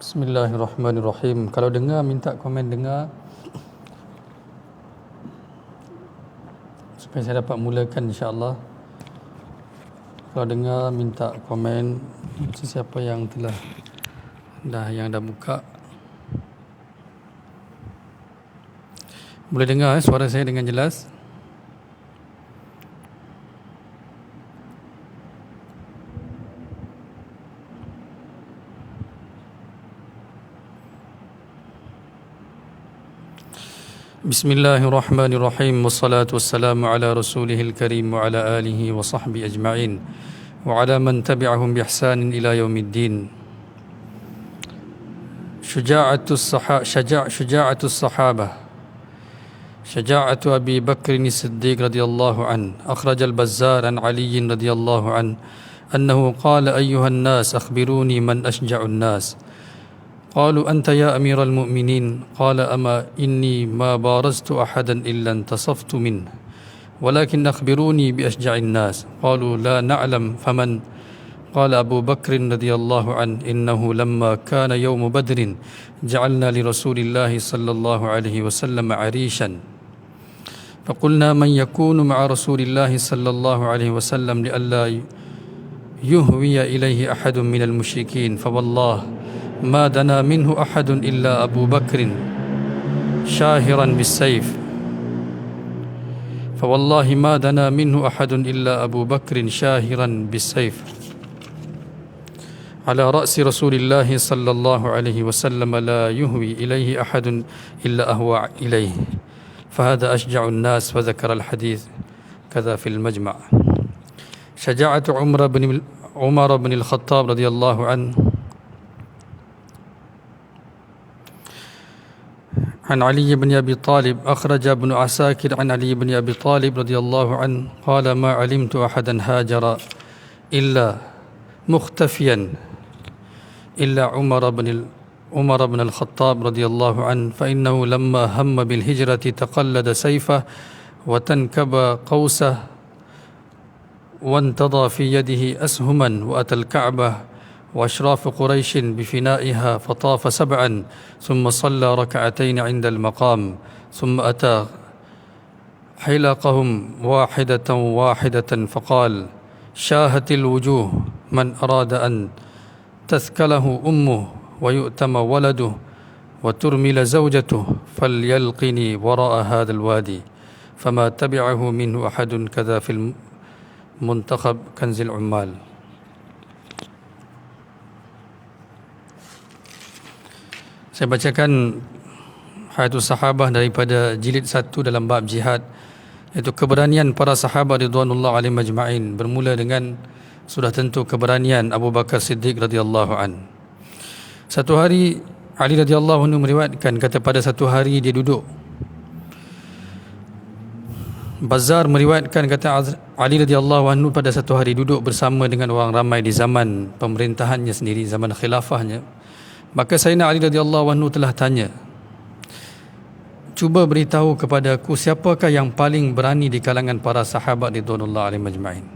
Bismillahirrahmanirrahim. Kalau dengar, minta komen dengar supaya saya dapat mulakan, insya-Allah. Kalau dengar, minta komen sesiapa yang yang dah buka. Boleh dengar suara saya dengan jelas? Bismillahirrahmanirrahim. Wassalatu wassalamu ala rasulihil karim wa ala alihi wa sahbihi ajma'in wa ala man tabi'ahum bi ihsanin ila yaumiddin. Syuja'atus sahabah. شجاعة أبي بكر الصديق رضي الله عنه. أخرج البزار عن علي رضي الله عنه أنه قال أيها الناس أخبروني من أشجع الناس. قالوا أنت يا أمير المؤمنين. قال أما إني ما بارزت أحدا إلا انتصفت منه ولكن أخبروني بأشجع الناس. قالوا لا نعلم فمن. قال أبو بكر رضي الله عنه إنه لما كان يوم بدر جعلنا لرسول الله صلى الله عليه وسلم عريشا فقلنا من يكون مع رسول الله صلى الله عليه وسلم لئلا يهوي إليه أحد من المشركين فوالله ما دنا منه أحد إلا أبو بكر شاهرا بالسيف فوالله ما دنا منه أحد إلا أبو بكر شاهرا بالسيف على رأس رسول الله صلى الله عليه وسلم لا يهوي إليه أحد إلا أهوى إليه فهذا أشجع الناس. وذكر الحديث كذا في المجمع. شجاعة عمر بن الخطاب رضي الله عنه عن علي بن أبي طالب. أخرج ابن عساكر عن علي بن أبي طالب رضي الله عنه قال ما علمت أحدا هاجر إلا مختفيا إلا عمر بن الخطاب رضي الله عنه فإنه لما هم بالهجرة تقلد سيفه وتنكب قوسه وانتضى في يده أسهما وأتى الكعبة وأشراف قريش بفنائها فطاف 7 ثم صلى ركعتين عند المقام ثم أتى حلقهم واحدة فقال شاهت الوجوه من أراد أن تثكله أمه ويؤتم ولده وترمل زوجته فليلقني وراء هذا الوادي فما تبعه منه أحد كذا في المنتخب كنز العمال. Saya bacakan Hayatus Sahabah daripada jilid 1 dalam bab jihad, iaitu keberanian para sahabat ridwanullah alaihim ajma'in. Bermula dengan sudah tentu keberanian Abu Bakar Siddiq radhiyallahu an. Satu hari Ali radhiyallahu anhu meriwayatkan, kata pada satu hari dia duduk. Bazzar meriwayatkan, kata Ali radhiyallahu anhu pada satu hari duduk bersama dengan orang ramai di zaman pemerintahannya sendiri, zaman khilafahnya. Maka Sayyidina Ali radhiyallahu anhu telah tanya, cuba beritahu kepada aku siapakah yang paling berani di kalangan para sahabat ridwanullah alaihim ajma'in.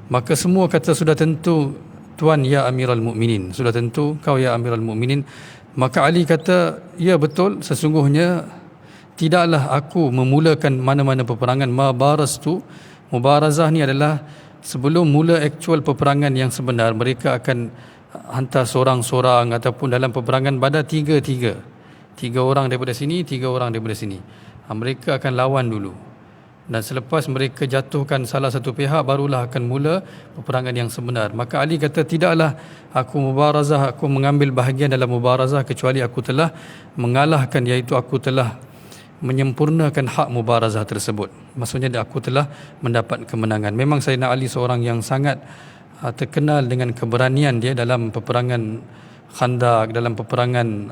Maka semua kata sudah tentu Tuan ya Amirul Mukminin, sudah tentu kau ya Amirul Mukminin. Maka Ali kata, ya betul, sesungguhnya tidaklah aku memulakan mana-mana peperangan. Mubarazah ni adalah sebelum mula aktual peperangan yang sebenar, mereka akan hantar seorang-seorang ataupun dalam peperangan Badar 3 orang daripada sini, 3 orang daripada sini. Mereka akan lawan dulu, dan selepas mereka jatuhkan salah satu pihak, barulah akan mula peperangan yang sebenar. Maka Ali kata, tidaklah aku mubarazah, aku mengambil bahagian dalam mubarazah, kecuali aku telah mengalahkan, iaitu aku telah menyempurnakan hak mubarazah tersebut. Maksudnya aku telah mendapat kemenangan. Memang Sayyidina Ali seorang yang sangat terkenal dengan keberanian dia dalam peperangan Khandaq, dalam peperangan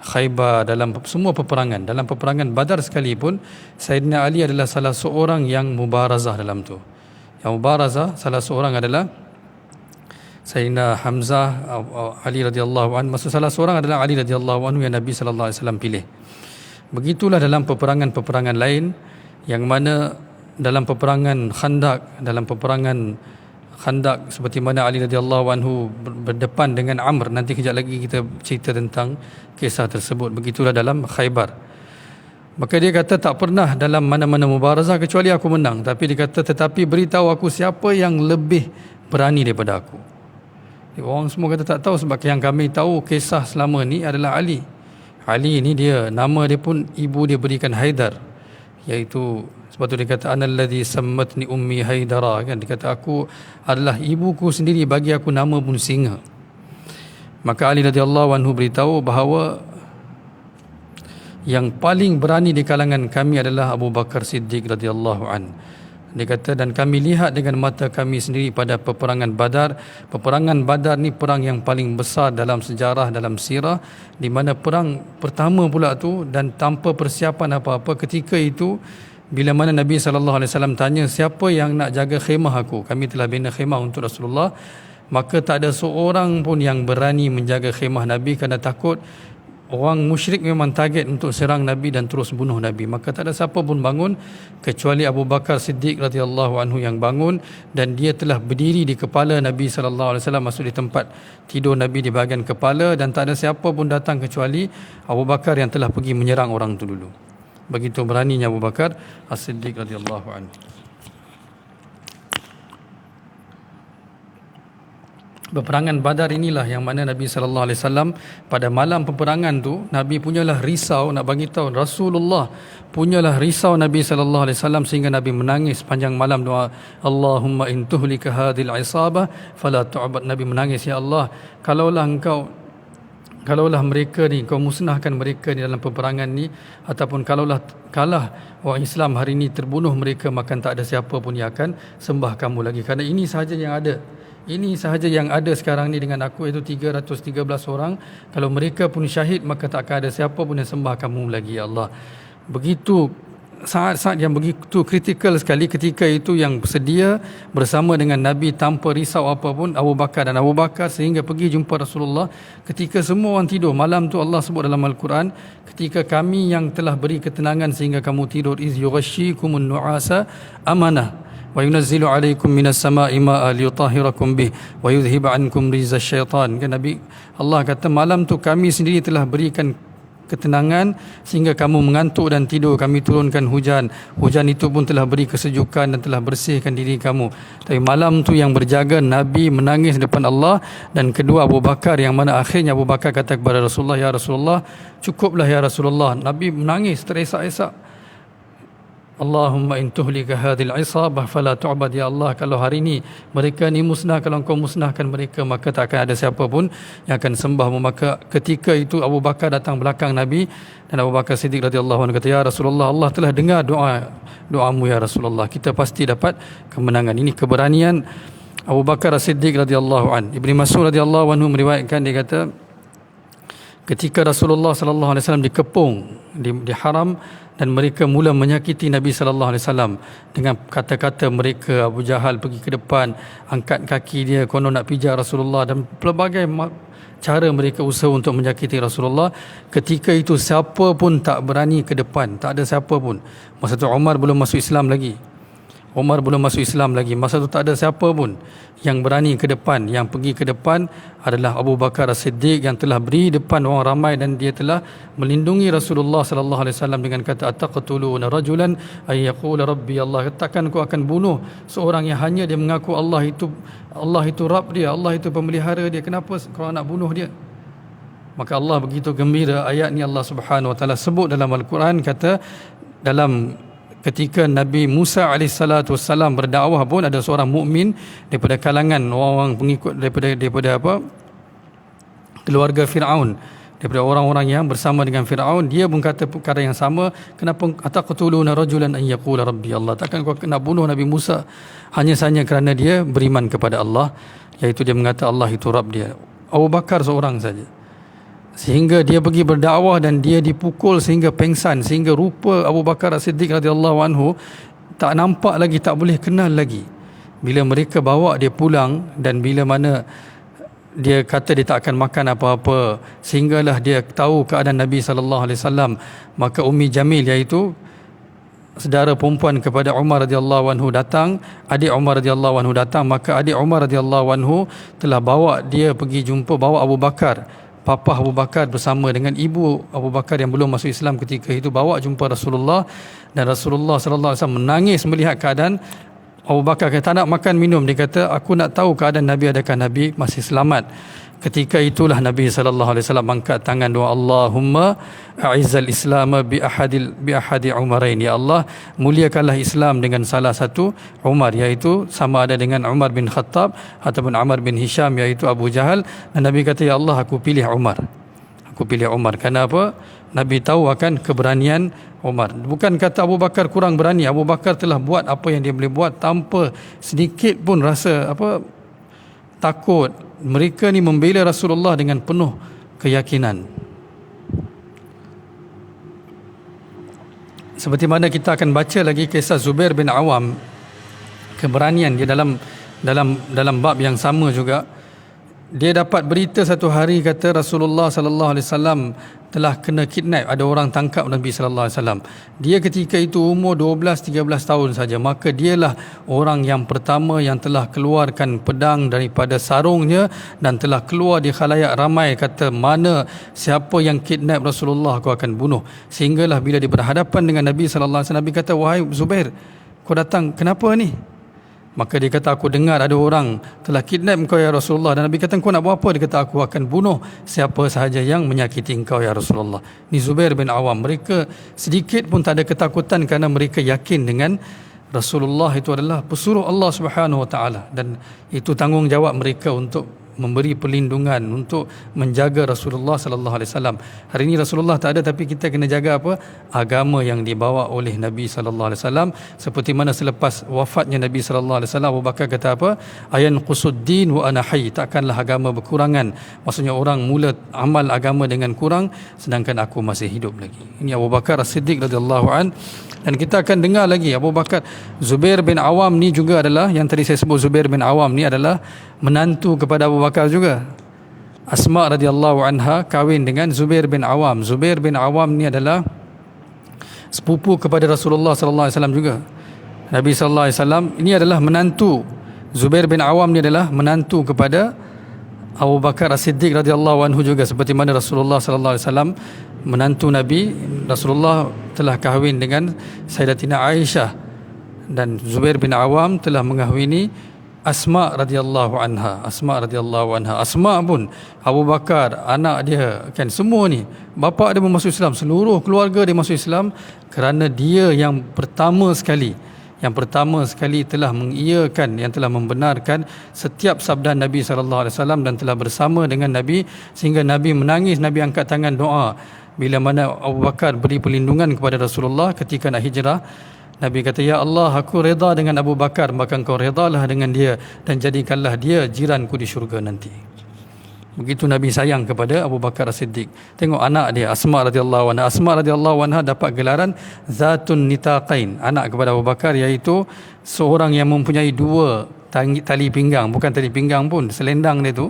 Khaybar, dalam semua peperangan. Dalam peperangan Badar sekalipun, Sayyidina Ali adalah salah seorang yang mubarazah dalam tu. Yang mubarazah salah seorang adalah Sayyidina Hamzah, Ali radhiyallahu anhu. Maksud salah seorang adalah Ali radhiyallahu anhu yang Nabi sallallahu alaihi wasallam pilih. Begitulah dalam peperangan-peperangan lain, yang mana dalam peperangan Khandaq, dalam peperangan Khandak, seperti mana Ali radhiyallahu anhu berdepan dengan Amr. Nanti kejap lagi kita cerita tentang kisah tersebut. Begitulah dalam Khaybar. Maka dia kata tak pernah dalam mana-mana mubarazah kecuali aku menang. Tapi dia kata tetapi beritahu aku siapa yang lebih berani daripada aku. Orang semua kata tak tahu, sebab yang kami tahu kisah selama ni adalah Ali. Ali ni dia, nama dia pun ibu dia berikan Haidar, iaitu sebab tu dia kata analladzi sammatni ummi Haidara, kan, dia kata aku adalah ibuku sendiri bagi aku nama pun singa. Maka Ali radhiyallahu anhu beritahu bahawa yang paling berani di kalangan kami adalah Abu Bakar Siddiq radhiyallahu an. Dia kata dan kami lihat dengan mata kami sendiri pada peperangan Badar. Peperangan Badar ni perang yang paling besar dalam sejarah, dalam sirah, di mana perang pertama pula tu dan tanpa persiapan apa-apa. Ketika itu bila mana Nabi SAW tanya siapa yang nak jaga khemah aku, kami telah bina khemah untuk Rasulullah, maka tak ada seorang pun yang berani menjaga khemah Nabi kerana takut orang musyrik memang target untuk serang Nabi dan terus bunuh Nabi. Maka tak ada siapa pun bangun kecuali Abu Bakar Siddiq radhiyallahu anhu yang bangun, dan dia telah berdiri di kepala Nabi SAW, masuk di tempat tidur Nabi di bahagian kepala, dan tak ada siapa pun datang kecuali Abu Bakar yang telah pergi menyerang orang itu dulu. Begitu beraninya Abu Bakar As-Siddiq radhiyallahu anhu. Peperangan Badar inilah yang mana Nabi SAW pada malam peperangan tu, Nabi punyalah risau nak bagi tahu, Rasulullah punyalah risau Nabi SAW sehingga Nabi menangis sepanjang malam doa, Allahumma in tuhlika hadhil isabah fala tu'bad. Nabi menangis, ya Allah, kalaulah mereka ni, kau musnahkan mereka ni dalam peperangan ni, ataupun kalaulah kalah orang Islam hari ni, terbunuh mereka, maka tak ada siapa pun yang akan sembah kamu lagi. Kerana ini sahaja yang ada. Ini sahaja yang ada sekarang ni dengan aku, iaitu 313 orang. Kalau mereka pun syahid, maka tak akan ada siapa pun yang sembah kamu lagi, ya Allah. Begitu saat-saat yang begitu kritikal sekali. Ketika itu yang bersedia bersama dengan Nabi tanpa risau apapun Abu Bakar, dan Abu Bakar sehingga pergi jumpa Rasulullah ketika semua orang tidur. Malam tu Allah sebut dalam Al-Quran, ketika kami yang telah beri ketenangan sehingga kamu tidur, iz yughashshikumun nu'asa amanah wa yunazzilu alaikum minas sama'i ma'a liyutahhirakum bih wa yudhhib ankum rizasy syaitan. Kan Nabi, Allah kata malam tu kami sendiri telah berikan ketenangan sehingga kamu mengantuk dan tidur. Kami turunkan hujan. Hujan itu pun telah beri kesejukan dan telah bersihkan diri kamu. Tapi malam tu yang berjaga Nabi menangis depan Allah, dan kedua Abu Bakar, yang mana akhirnya Abu Bakar kata kepada Rasulullah, ya Rasulullah, cukuplah ya Rasulullah. Nabi menangis teresak-esak, Allahumma in tuhlika hadhil isabah fala tu'bad, ya Allah, kalau hari ini mereka ni musnah, kalau engkau musnahkan mereka, maka tak akan ada siapa pun yang akan sembahmu. Maka ketika itu Abu Bakar datang belakang Nabi, dan Abu Bakar Siddiq radhiyallahu anhu kata, ya Rasulullah, Allah telah dengar doamu ya Rasulullah, kita pasti dapat kemenangan. Ini keberanian Abu Bakar Siddiq radhiyallahu anhu. Ibnu Mas'ud radhiyallahu anhu meriwayatkan, dia kata ketika Rasulullah sallallahu alaihi wasallam dikepung di haram, dan mereka mula menyakiti Nabi sallallahu alaihi wasallam dengan kata-kata mereka. Abu Jahal pergi ke depan, angkat kaki dia, konon nak pijak Rasulullah, dan pelbagai cara mereka usaha untuk menyakiti Rasulullah. Ketika itu siapa pun tak berani ke depan, tak ada siapa pun. Masa tu Umar belum masuk Islam lagi. Masa tu tak ada siapa pun yang berani ke depan. Yang pergi ke depan adalah Abu Bakar As-Siddiq, yang telah beri depan orang ramai, dan dia telah melindungi Rasulullah sallallahu alaihi wasallam dengan kata, ataqtuluna rajulan ay yaqula rabbi Allah. Takkan kau akan bunuh seorang yang hanya dia mengaku Allah itu Rabb dia, Allah itu pemelihara dia, kenapa kau nak bunuh dia? Maka Allah begitu gembira. Ayat ni Allah Subhanahu wa taala sebut dalam Al-Quran, kata dalam ketika Nabi Musa alaihissalatu wassalam berdakwah pun ada seorang mukmin daripada kalangan orang-orang pengikut daripada keluarga Firaun, daripada orang-orang yang bersama dengan Firaun, dia pun kata perkara yang sama. Kenapa ataqtuluna rajulan an yaqula rabbi Allah? Takkan kau nak bunuh Nabi Musa hanya sahaja kerana dia beriman kepada Allah, iaitu dia mengata Allah itu Rabb dia. Abu Bakar seorang saja, sehingga dia pergi berdakwah dan dia dipukul sehingga pengsan, sehingga rupa Abu Bakar As-Siddiq radhiyallahu anhu tak nampak lagi, tak boleh kenal lagi. Bila mereka bawa dia pulang, dan bila mana dia kata dia tak akan makan apa-apa, sehinggalah dia tahu keadaan Nabi sallallahu alaihi wasallam, maka Ummi Jamil, iaitu saudara perempuan kepada Umar radhiyallahu anhu datang, adik Umar radhiyallahu anhu datang, maka adik Umar radhiyallahu anhu telah bawa dia pergi jumpa, bawa Abu Bakar, papa Abu Bakar bersama dengan ibu Abu Bakar yang belum masuk Islam ketika itu, bawa jumpa Rasulullah, dan Rasulullah sallallahu alaihi wasallam menangis melihat keadaan Abu Bakar. Kata, tak nak makan minum. Dia kata, aku nak tahu keadaan Nabi, adakah Nabi masih selamat. Ketika itulah Nabi sallallahu alaihi wasallam angkat tangan doa, Allahumma a'izzal Islam bi ahadi Umarain. Ya Allah, muliakanlah Islam dengan salah satu Umar, iaitu sama ada dengan Umar bin Khattab ataupun Amr bin Hisham, iaitu Abu Jahal. Dan Nabi kata, ya Allah, aku pilih Umar. Aku pilih Umar. Kenapa? Nabi tahu akan keberanian Umar. Bukan kata Abu Bakar kurang berani. Abu Bakar telah buat apa yang dia boleh buat tanpa sedikit pun rasa takut. Mereka ni membela Rasulullah dengan penuh keyakinan. Seperti mana kita akan baca lagi kisah Zubair bin Awam, keberanian dia dalam bab yang sama juga. Dia dapat berita satu hari, kata Rasulullah sallallahu alaihi wasallam telah kena kidnap, ada orang tangkap Nabi sallallahu alaihi wasallam. Dia ketika itu umur 12-13 tahun saja, maka dialah orang yang pertama yang telah keluarkan pedang daripada sarungnya dan telah keluar di khalayak ramai, kata, mana siapa yang kidnap Rasulullah aku akan bunuh. Sehinggalah bila dia berhadapan dengan Nabi sallallahu alaihi wasallam, Nabi kata, wahai Zubair, kau datang kenapa ni? Maka dia kata, aku dengar ada orang telah kidnap engkau ya Rasulullah. Dan Nabi kata, engkau nak buat apa? Dia kata, aku akan bunuh siapa sahaja yang menyakiti engkau ya Rasulullah. Ni Zubair bin Awam. Mereka sedikit pun tak ada ketakutan kerana mereka yakin dengan Rasulullah itu adalah pesuruh Allah Subhanahu Wa Taala, dan itu tanggungjawab mereka untuk memberi perlindungan, untuk menjaga Rasulullah sallallahu alaihi wasallam. Hari ini Rasulullah tak ada, tapi kita kena jaga apa? Agama yang dibawa oleh Nabi sallallahu alaihi wasallam. Seperti mana selepas wafatnya Nabi sallallahu alaihi wasallam, Abu Bakar kata apa? Ayan qusuddin wa ana hayy, takkanlah agama berkurangan. Maksudnya orang mula amal agama dengan kurang sedangkan aku masih hidup lagi. Ini Abu Bakar As-Siddiq radhiyallahu an. Dan kita akan dengar lagi Abu Bakar, Zubair bin Awam ni juga adalah, yang tadi saya sebut Zubair bin Awam ni adalah menantu kepada Abu Bakar juga. Asma radhiyallahu anha kahwin dengan Zubair bin Awam. Zubair bin Awam ni adalah sepupu kepada Rasulullah sallallahu alaihi wasallam juga. Nabi sallallahu alaihi wasallam ini adalah menantu. Zubair bin Awam ni adalah menantu kepada Abu Bakar As-Siddiq radhiyallahu anhu juga, seperti mana Rasulullah sallallahu alaihi wasallam menantu Nabi. Rasulullah telah kahwin dengan Sayyidatina Aisyah, dan Zubair bin Awam telah mengahwini Asma radhiyallahu anha. Asma radhiyallahu anha. Asma pun Abu Bakar, anak dia, kan, semua ni bapa dia masuk Islam, seluruh keluarga dia masuk Islam kerana dia yang pertama sekali telah mengiyakan, yang telah membenarkan setiap sabda Nabi sallallahu alaihi wasallam dan telah bersama dengan Nabi sehingga Nabi menangis. Nabi angkat tangan doa bila mana Abu Bakar beri perlindungan kepada Rasulullah ketika nak hijrah. Nabi kata, ya Allah, aku reda dengan Abu Bakar, maka engkau redalah dengan dia dan jadikanlah dia jiranku di syurga nanti. Begitu Nabi sayang kepada Abu Bakar As-Siddiq. Tengok anak dia Asma radhiyallahu anha. Asma radhiyallahu anha dapat gelaran Zatun Nitaqain, anak kepada Abu Bakar, iaitu seorang yang mempunyai dua tali pinggang. Bukan tali pinggang pun, selendang dia tu.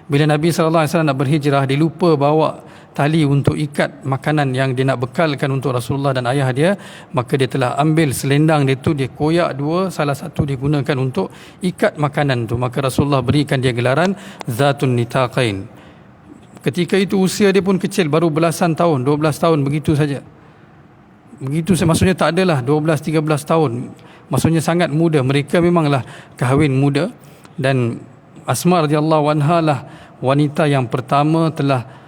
Bila Nabi sallallahu alaihi wasallam nak berhijrah, dia lupa bawa tali untuk ikat makanan yang dia nak bekalkan untuk Rasulullah dan ayah dia, maka dia telah ambil selendang dia tu, dia koyak dua, salah satu digunakan untuk ikat makanan tu. Maka Rasulullah berikan dia gelaran Zatun Nitaqain. Ketika itu usia dia pun kecil, baru belasan tahun, 12 tahun, begitu saja. Begitu saja, maksudnya tak adalah 12-13 tahun, maksudnya sangat muda. Mereka memanglah kahwin muda, dan Asma radhiyallahu anha lah wanita yang pertama telah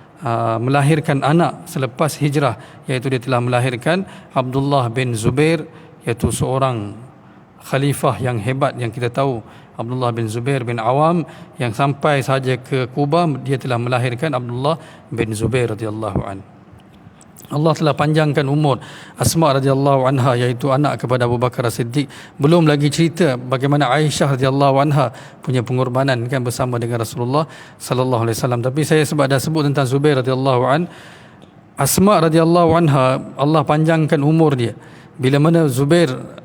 melahirkan anak selepas hijrah, iaitu dia telah melahirkan Abdullah bin Zubair, iaitu seorang khalifah yang hebat yang kita tahu, Abdullah bin Zubair bin Awam, yang sampai sahaja ke Kuba dia telah melahirkan Abdullah bin Zubair radhiyallahu an. Allah telah panjangkan umur Asma radhiyallahu anha, iaitu anak kepada Abu Bakar As-Siddiq. Belum lagi cerita bagaimana Aisyah radhiyallahu anha punya pengorbanan, kan, bersama dengan Rasulullah sallallahu alaihi wasallam. Tapi saya sebab dah sebut tentang Zubair radhiyallahu an, Asma radhiyallahu anha, Allah panjangkan umur dia. Bila mana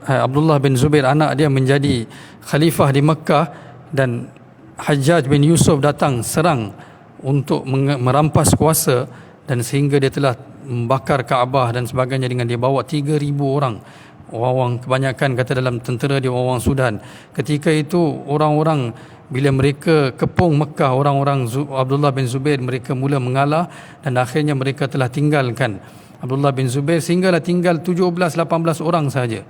Abdullah bin Zubair anak dia menjadi khalifah di Mekah, dan Hajjaj bin Yusuf datang serang untuk merampas kuasa, dan sehingga dia telah membakar Kaabah dan sebagainya, dengan dia bawa 3,000 orang Orang-orang kebanyakan kata dalam tentera dia orang-orang Sudan. Ketika itu orang-orang bila mereka kepung Mekah, orang-orang Abdullah bin Zubair mereka mula mengalah dan akhirnya mereka telah tinggalkan Abdullah bin Zubair sehinggalah tinggal 17-18 orang sahaja.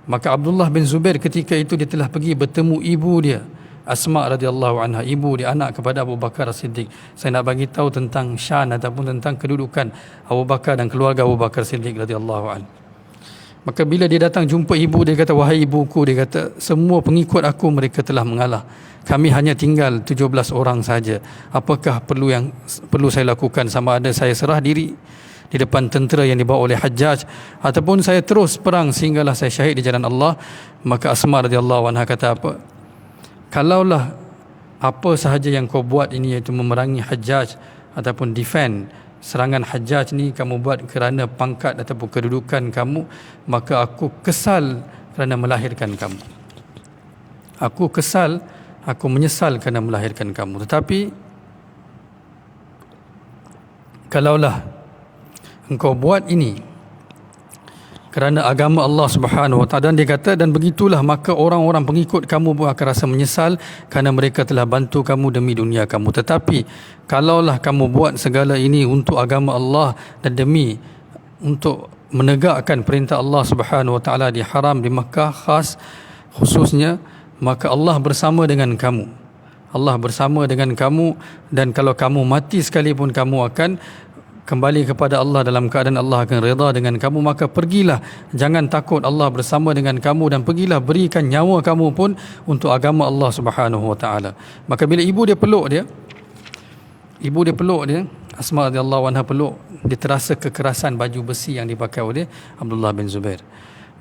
Maka Abdullah bin Zubair ketika itu dia telah pergi bertemu ibu dia Asma radhiyallahu anha, ibu dia anak kepada Abu Bakar As-Siddiq. Saya nak bagi tahu tentang syan ataupun tentang kedudukan Abu Bakar dan keluarga Abu Bakar As-Siddiq radhiyallahu anhu. Maka bila dia datang jumpa ibu dia kata, wahai ibuku, dia kata semua pengikut aku mereka telah mengalah. Kami hanya tinggal 17 orang saja. Apakah perlu saya lakukan, sama ada saya serah diri di depan tentera yang dibawa oleh Hajjaj ataupun saya terus perang sehinggalah saya syahid di jalan Allah? Maka Asma radhiyallahu anha kata apa? Kalaulah apa sahaja yang kau buat ini iaitu memerangi Hajjaj ataupun defend serangan Hajjaj ni kamu buat kerana pangkat ataupun kedudukan kamu, maka aku kesal kerana melahirkan kamu. Aku kesal, aku menyesal kerana melahirkan kamu. Tetapi kalaulah engkau buat ini kerana agama Allah Subhanahu Wa Taala, dan dia kata, dan begitulah maka orang-orang pengikut kamu pun akan rasa menyesal kerana mereka telah bantu kamu demi dunia kamu. Tetapi kalaulah kamu buat segala ini untuk agama Allah dan demi untuk menegakkan perintah Allah Subhanahu Wa Taala di haram di Makkah khususnya, maka Allah bersama dengan kamu. Allah bersama dengan kamu, dan kalau kamu mati sekalipun kamu akan kembali kepada Allah dalam keadaan Allah akan redha dengan kamu. Maka pergilah, jangan takut, Allah bersama dengan kamu, dan pergilah berikan nyawa kamu pun untuk agama Allah Subhanahu Wa Taala. Maka bila ibu dia peluk dia, Asma radhiyallahu anha peluk, dia terasa kekerasan baju besi yang dipakai oleh Abdullah bin Zubair.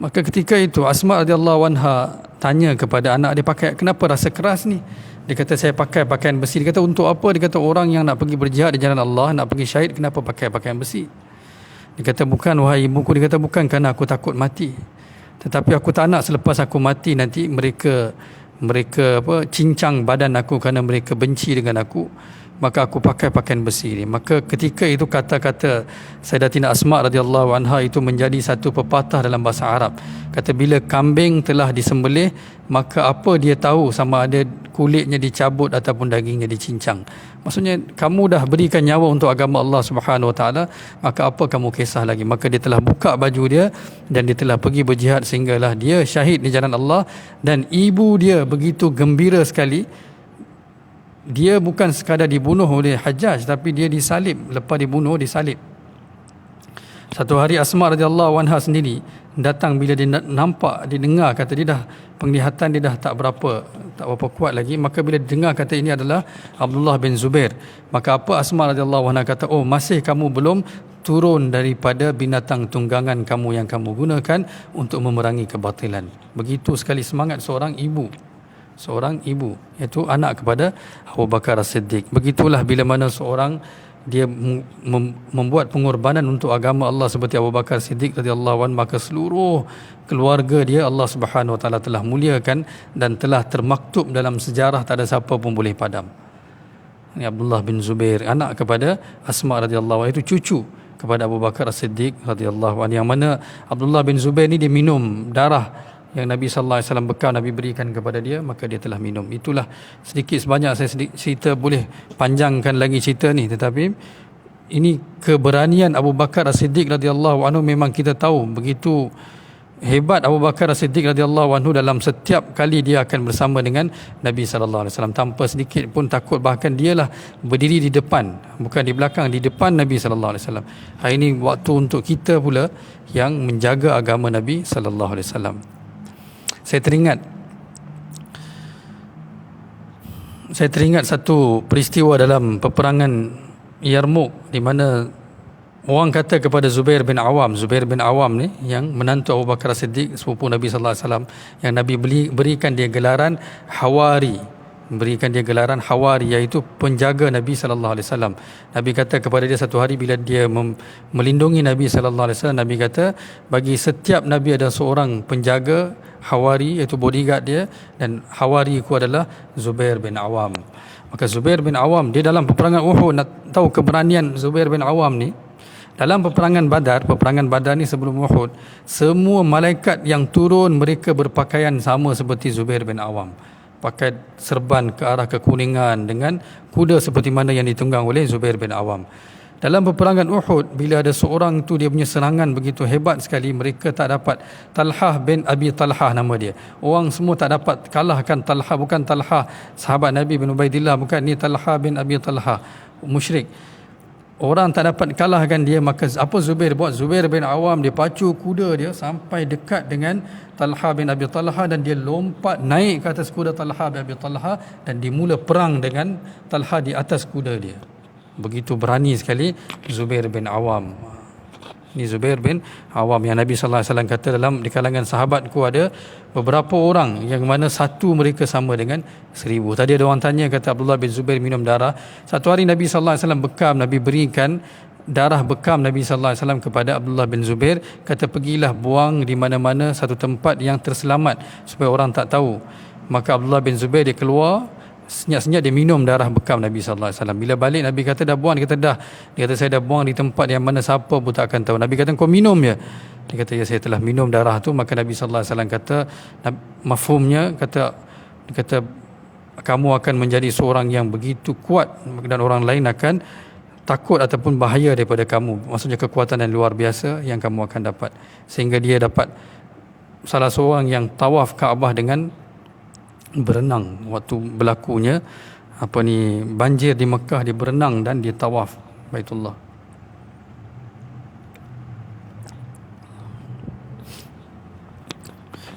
Maka ketika itu Asma radhiyallahu anha tanya kepada anak dia, pakai kenapa rasa keras ni? Dia kata, saya pakai pakaian besi. Dia kata, untuk apa? Dia kata, orang yang nak pergi berjihad di jalan Allah, nak pergi syahid, kenapa pakai pakaian besi? Dia kata, bukan wahai ibuku. Dia kata, bukan kerana aku takut mati, tetapi aku tak nak selepas aku mati nanti mereka cincang badan aku kerana mereka benci dengan aku. Maka aku pakai pakaian besi ni. Maka ketika itu kata-kata Sayyidatina Asma radhiyallahu anha itu menjadi satu pepatah dalam bahasa Arab. Kata, bila kambing telah disembelih, maka apa dia tahu sama ada kulitnya dicabut ataupun dagingnya dicincang. Maksudnya, kamu dah berikan nyawa untuk agama Allah Subhanahu Wa Taala, maka apa kamu kisah lagi? Maka dia telah buka baju dia dan dia telah pergi berjihad sehinggalah dia syahid di jalan Allah. Dan ibu dia begitu gembira sekali. Dia bukan sekadar dibunuh oleh Hajjaj, tapi dia disalib. Lepas dibunuh, disalib. Satu hari Asma radhiyallahu anha sendiri datang, bila dia nampak, dia dengar kata dia dah penglihatan dia dah tak berapa kuat lagi. Maka bila dia dengar kata ini adalah Abdullah bin Zubair, maka apa Asma radhiyallahu anha kata, oh, masih kamu belum turun daripada binatang tunggangan kamu yang kamu gunakan untuk memerangi kebatilan. Begitu sekali semangat seorang ibu, iaitu anak kepada Abu Bakar As-Siddiq. Begitulah bila mana seorang dia membuat pengorbanan untuk agama Allah seperti Abu Bakar As-Siddiq radhiyallahu anhu, maka seluruh keluarga dia Allah Subhanahu Wa Taala telah muliakan dan telah termaktub dalam sejarah, tak ada siapa pun boleh padam. Ini Abdullah bin Zubair, anak kepada Asma radhiyallahu anhu, itu cucu kepada Abu Bakar As-Siddiq radhiyallahu anhu, yang mana Abdullah bin Zubair ni dia minum darah yang Nabi sallallahu alaihi wasallam bekal Nabi berikan kepada dia, maka dia telah minum. Itulah sedikit sebanyak saya cerita, boleh panjangkan lagi cerita ni, tetapi ini keberanian Abu Bakar As-Siddiq radhiyallahu anhu. Memang kita tahu begitu hebat Abu Bakar As-Siddiq radhiyallahu anhu, dalam setiap kali dia akan bersama dengan Nabi sallallahu alaihi wasallam tanpa sedikit pun takut. Bahkan dialah berdiri di depan, bukan di belakang, di depan Nabi sallallahu alaihi wasallam. Hari ini waktu untuk kita pula yang menjaga agama Nabi sallallahu alaihi wasallam. Saya teringat satu peristiwa dalam peperangan Yarmouk, di mana orang kata kepada Zubair bin Awam ni, yang menantu Abu Bakar As-Siddiq, sepupu Nabi sallallahu alaihi wasallam, yang Nabi berikan dia gelaran Hawari, iaitu penjaga Nabi sallallahu alaihi wasallam. Nabi kata kepada dia satu hari bila dia melindungi Nabi sallallahu alaihi wasallam, Nabi kata, bagi setiap Nabi ada seorang penjaga Hawari, iaitu bodyguard dia, dan Hawari itu adalah Zubair bin Awam. Maka Zubair bin Awam, dia dalam peperangan Uhud, nak tahu keberanian Zubair bin Awam ni, Dalam peperangan Badar ni sebelum Uhud, semua malaikat yang turun mereka berpakaian sama seperti Zubair bin Awam. Pakai serban ke arah kekuningan dengan kuda seperti mana yang ditunggang oleh Zubair bin Awam. Dalam peperangan Uhud, bila ada seorang tu dia punya serangan begitu hebat sekali, mereka tak dapat. Talhah bin Abi Talhah nama dia. Orang semua tak dapat kalahkan Talhah, bukan Talhah sahabat Nabi bin Ubaidillah, bukan, ni Talhah bin Abi Talhah, musyrik. Orang tak dapat kalahkan dia, maka apa Zubair buat? Zubair bin Awam dia pacu kuda dia sampai dekat dengan Talhah bin Abi Talhah dan dia lompat naik ke atas kuda Talhah bin Abi Talhah dan dimula perang dengan Talhah di atas kuda dia. Begitu berani sekali Zubair bin Awam. Ni Zubair bin Awam yang Nabi sallallahu alaihi wasallam kata di kalangan sahabatku ada beberapa orang yang mana satu mereka sama dengan 1000. Tadi ada orang tanya, kata Abdullah bin Zubair minum darah. Satu hari Nabi sallallahu alaihi wasallam bekam, Nabi berikan darah bekam Nabi sallallahu alaihi wasallam kepada Abdullah bin Zubair, kata pergilah buang di mana-mana satu tempat yang terselamat supaya orang tak tahu. Maka Abdullah bin Zubair dia keluar, senyap-senyap dia minum darah bekam Nabi sallallahu alaihi wasallam. Bila balik Nabi kata dah buang, dia kata dah. Dia kata saya dah buang di tempat yang mana siapa pun tak akan tahu. Nabi kata kau minum ya. Dia kata ya, saya telah minum darah tu. Maka Nabi sallallahu alaihi wasallam kata, mafhumnya dia kata kamu akan menjadi seorang yang begitu kuat dan orang lain akan takut ataupun bahaya daripada kamu. Maksudnya kekuatan yang luar biasa yang kamu akan dapat. Sehingga dia dapat salah seorang yang tawaf Kaabah dengan berenang. Waktu berlakunya banjir di Mekah, dia berenang dan dia tawaf Baitullah.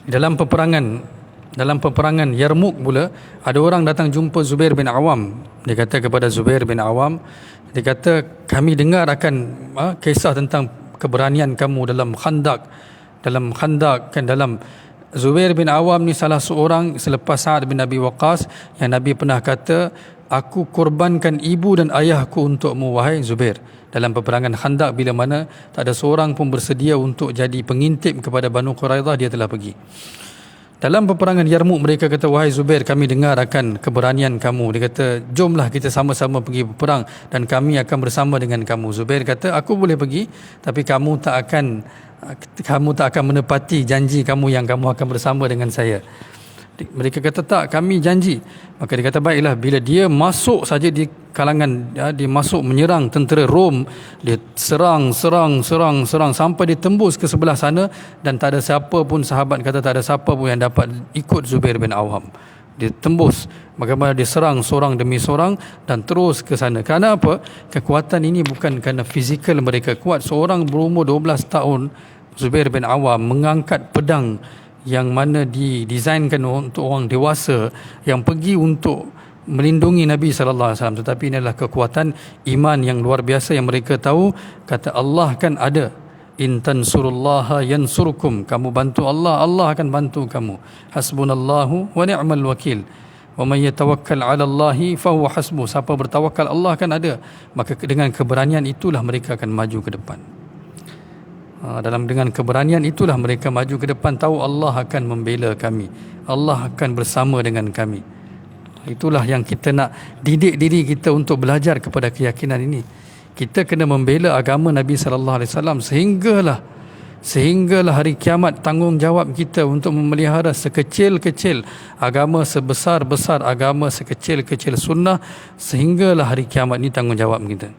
Dalam peperangan Yarmuk pula, ada orang datang jumpa Zubair bin Awam. Dia kata kepada Zubair bin Awam, dia kata kami dengar akan kisah tentang keberanian kamu dalam Khandaq dalam Zubair bin Awam ni salah seorang selepas Sa'ad bin Abi Waqqas yang Nabi pernah kata, aku korbankan ibu dan ayahku untukmu wahai Zubair. Dalam peperangan Khandaq, bila mana tak ada seorang pun bersedia untuk jadi pengintip kepada Banu Quraidah, dia telah pergi. Dalam peperangan Yarmuk, mereka kata, wahai Zubair, kami dengar akan keberanian kamu. Dia kata, jomlah kita sama-sama pergi berperang dan kami akan bersama dengan kamu. Zubair kata, aku boleh pergi, tapi kamu tak akan menepati janji kamu yang kamu akan bersama dengan saya. Mereka kata tak, kami janji. Maka dia kata baiklah. Bila dia masuk saja di kalangan, dia masuk menyerang tentera Rom, dia serang sampai dia tembus ke sebelah sana dan tak ada siapa pun, sahabat kata tak ada siapa pun yang dapat ikut Zubair bin Awam. Dia tembus, bagaimana dia serang seorang demi seorang dan terus ke sana. Kerana apa? Kekuatan ini bukan kerana fizikal mereka kuat. Seorang berumur 12 tahun, Zubair bin Awam, mengangkat pedang yang mana didesainkan untuk orang dewasa yang pergi untuk melindungi Nabi sallallahu alaihi wasallam. Tetapi ini adalah kekuatan iman yang luar biasa yang mereka tahu. Kata Allah kan ada, in tansurullaha yansurkum, kamu bantu Allah, Allah akan bantu kamu. Hasbunallahu wa ni'mal wakil, wa man yatawakkal 'ala Allahi fa huwa hasbuh. Siapa bertawakal, Allah akan ada. Maka dengan keberanian itulah mereka akan maju ke depan. Dengan keberanian itulah mereka maju ke depan, tahu Allah akan membela kami, Allah akan bersama dengan kami. Itulah yang kita nak didik diri kita untuk belajar kepada keyakinan ini. Kita kena membela agama Nabi sallallahu alaihi wasallam sehinggalah hari kiamat. Tanggungjawab kita untuk memelihara sekecil-kecil agama, sebesar-besar agama, sekecil-kecil sunnah, sehinggalah hari kiamat ni tanggungjawab kita.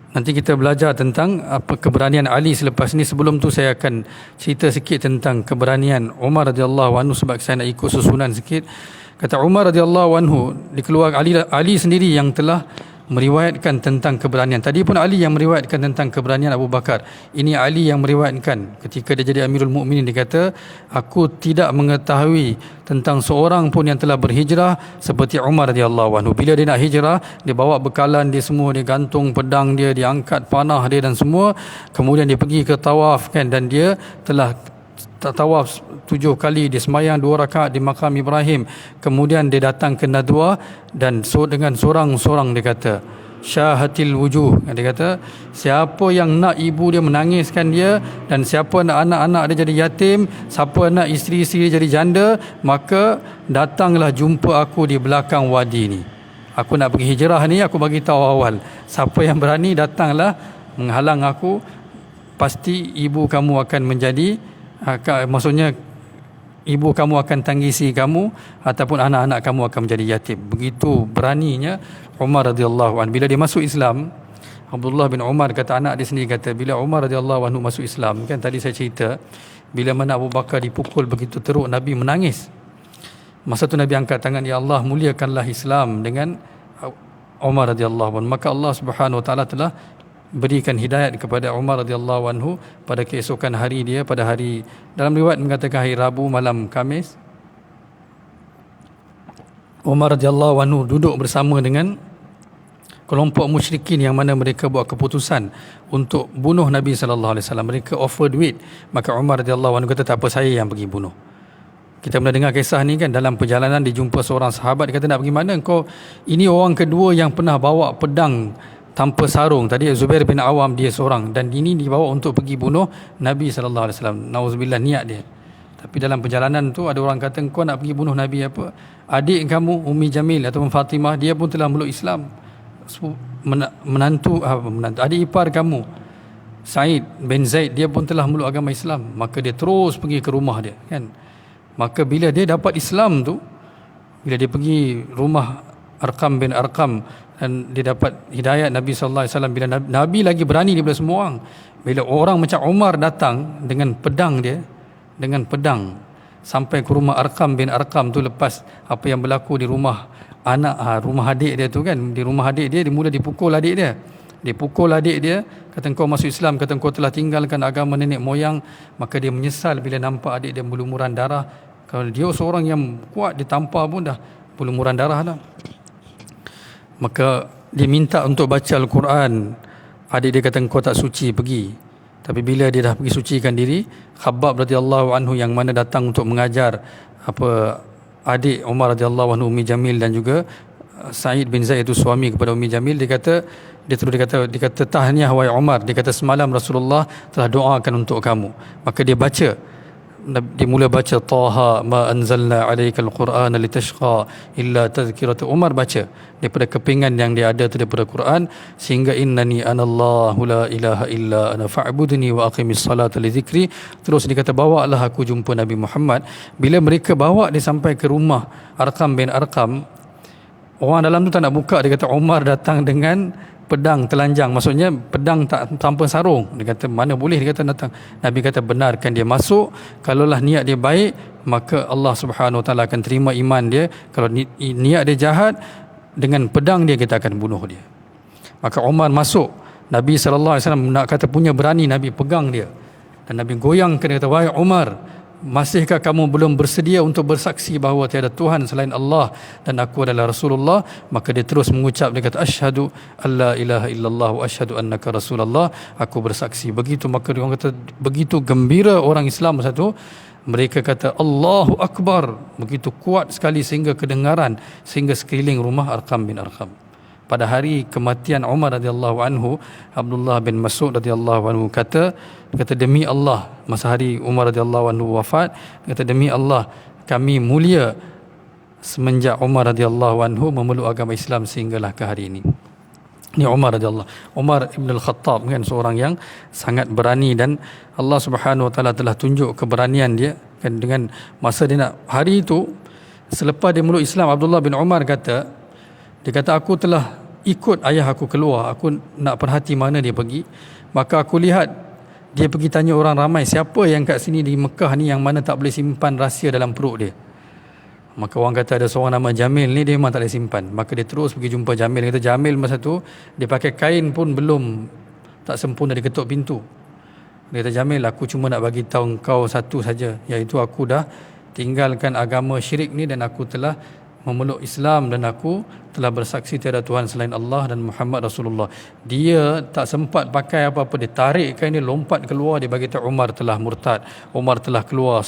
Nanti kita belajar tentang apa keberanian Ali selepas ni. Sebelum tu saya akan cerita sikit tentang keberanian Umar radhiyallahu anhu sebab saya nak ikut susunan sikit. Kata Umar radhiyallahu anhu, dikeluar Ali sendiri yang telah meriwayatkan tentang keberanian. Tadi pun Ali yang meriwayatkan tentang keberanian Abu Bakar. Ini Ali yang meriwayatkan ketika dia jadi Amirul Mukminin. Dia kata, aku tidak mengetahui tentang seorang pun yang telah berhijrah seperti Umar radhiyallahu anhu. Bila dia nak hijrah, dia bawa bekalan dia semua, dia gantung pedang dia, dia angkat panah dia dan semua. Kemudian dia pergi ke tawaf kan, dan dia telah tawaf 7 kali, dia semayang 2 rakaat di makam Ibrahim. Kemudian dia datang ke Nadwa dan dengan sorang-sorang dia kata, syahatil wujuh. Dia kata, siapa yang nak ibu dia menangiskan dia, dan siapa nak anak-anak dia jadi yatim, siapa nak isteri-isteri dia jadi janda, maka datanglah jumpa aku di belakang wadi ni. Aku nak pergi hijrah ni, aku bagi tahu awal. siapa yang berani datanglah menghalang aku, pasti ibu kamu akan menjadi maksudnya ibu kamu akan tangisi kamu ataupun anak-anak kamu akan menjadi yatim. Begitu beraninya Umar radhiyallahu anhu. Bila dia masuk Islam, Abdullah bin Umar kata, anak dia sendiri kata, bila Umar radhiyallahu anhu masuk Islam, kan tadi saya cerita bila mana Abu Bakar dipukul begitu teruk, Nabi menangis. Masa tu Nabi angkat tangan, ya Allah, muliakanlah Islam dengan Umar radhiyallahu anhu. Maka Allah Subhanahu wa taala telah berikan hidayat kepada Umar radhiyallahu anhu pada keesokan hari dia, pada hari, dalam riwayat mengatakan hari Rabu malam Khamis, Umar radhiyallahu anhu duduk bersama dengan kelompok musyrikin yang mana mereka buat keputusan untuk bunuh Nabi sallallahu alaihi wasallam. Mereka offer duit, maka Umar radhiyallahu anhu kata, tak apa, saya yang pergi bunuh. Kita pernah dengar kisah ni kan, dalam perjalanan dijumpa seorang sahabat, dia kata, nak pergi mana engkau? Ini orang kedua yang pernah bawa pedang tanpa sarung. Tadi Zubair bin Awam dia seorang, dan ini dibawa untuk pergi bunuh Nabi sallallahu alaihi wasallam. Nauzubillah niat dia. Tapi dalam perjalanan tu ada orang kata, engkau nak pergi bunuh Nabi apa? Adik kamu Ummi Jamil ataupun Fatimah, dia pun telah meluk Islam. Menantu adik ipar kamu Said bin Zaid, dia pun telah meluk agama Islam. Maka dia terus pergi ke rumah dia, kan. Maka bila dia dapat Islam tu, bila dia pergi rumah Arqam bin Arqam dan dia dapat hidayat Nabi sallallahu alaihi wasallam, bila Nabi lagi berani daripada semua orang. Bila orang macam Umar datang dengan pedang dia, dengan pedang sampai ke rumah Arqam bin Arqam tu, lepas apa yang berlaku di rumah rumah adik dia tu kan, di rumah adik dia mula dipukul adik dia. Dia pukul adik dia, kata engkau masuk Islam, kata engkau telah tinggalkan agama nenek moyang. Maka dia menyesal bila nampak adik dia berlumuran darah. Kalau dia seorang yang kuat, dia tampar pun dah berlumuran darah dah. Maka dia minta untuk baca Al-Quran. Adik dia kata, engkau tak suci, pergi. Tapi bila dia dah pergi sucikan diri, Khabbab radhiyallahu anhu yang mana datang untuk mengajar adik Umar radhiyallahu anhu, Ummi Jamil, dan juga Said bin Zaid itu suami kepada Ummi Jamil, dia kata tahniah wahai Umar. Dia kata, semalam Rasulullah telah doakan untuk kamu. Maka dia baca, dia mula baca, Taha ma anzalna alaikal Qur'ana litashqa illa tadhkiratu. Umar baca daripada kepingan yang dia ada tu daripada Quran, sehingga innani anallahu la ilaha illa ana fa'budni wa aqimis salata li dhikri. Terus dia kata, bawalah aku jumpa Nabi Muhammad. Bila mereka bawa dia sampai ke rumah Arqam bin Arqam, orang dalam tu tak nak buka. Dia kata, Umar datang dengan pedang telanjang, maksudnya pedang tak tanpa sarung. Dia kata, mana boleh, dia kata datang. Nabi kata, benarkan dia masuk. Kalaulah niat dia baik, maka Allah Subhanahu Wa Taala akan terima iman dia. Kalau niat dia jahat, dengan pedang dia kita akan bunuh dia. Maka Umar masuk. Nabi SAW nak kata punya berani, Nabi pegang dia dan Nabi goyangkan. Dia kata, wahai Umar, masihkah kamu belum bersedia untuk bersaksi bahawa tiada Tuhan selain Allah dan aku adalah Rasulullah? Maka dia terus mengucap, dia kata, asyhadu alla ilaha illallah wa asyhadu annaka Rasulullah. Aku bersaksi. Begitu, maka dia kata, begitu gembira orang Islam satu. Mereka kata, Allahu Akbar. Begitu kuat sekali sehingga kedengaran, sehingga sekeliling rumah Arqam bin Arqam. Pada hari kematian Umar radhiyallahu anhu, Abdullah bin Mas'ud radhiyallahu anhu kata, demi Allah, masa hari Umar radhiyallahu anhu wafat, kata, demi Allah, kami mulia semenjak Umar radhiyallahu anhu memeluk agama Islam sehinggalah ke hari ini. Ini Umar radhiyallahu, Umar ibn al-Khattab kan, seorang yang sangat berani, dan Allah Subhanahu Wa Taala telah tunjuk keberanian dia kan, dengan masa dia nak, hari itu selepas dia meluk Islam, Abdullah bin Umar kata, dia kata, aku telah ikut ayah aku keluar, aku nak perhati mana dia pergi. Maka aku lihat dia pergi tanya orang ramai, siapa yang kat sini di Mekah ni yang mana tak boleh simpan rahsia dalam perut dia. Maka orang kata ada seorang nama Jamil ni, dia memang tak boleh simpan. Maka dia terus pergi jumpa Jamil. Dia kata, Jamil masa tu dia pakai kain pun belum tak sempurna, dia ketuk pintu. Dia kata, Jamil, aku cuma nak bagi tahu engkau satu saja, iaitu aku dah tinggalkan agama syirik ni dan aku telah memeluk Islam, dan aku telah bersaksi tiada Tuhan selain Allah dan Muhammad Rasulullah. Dia tak sempat pakai apa-apa, dia tarik kain dia, lompat keluar, dia bagi tahu Umar telah murtad, Umar telah keluar,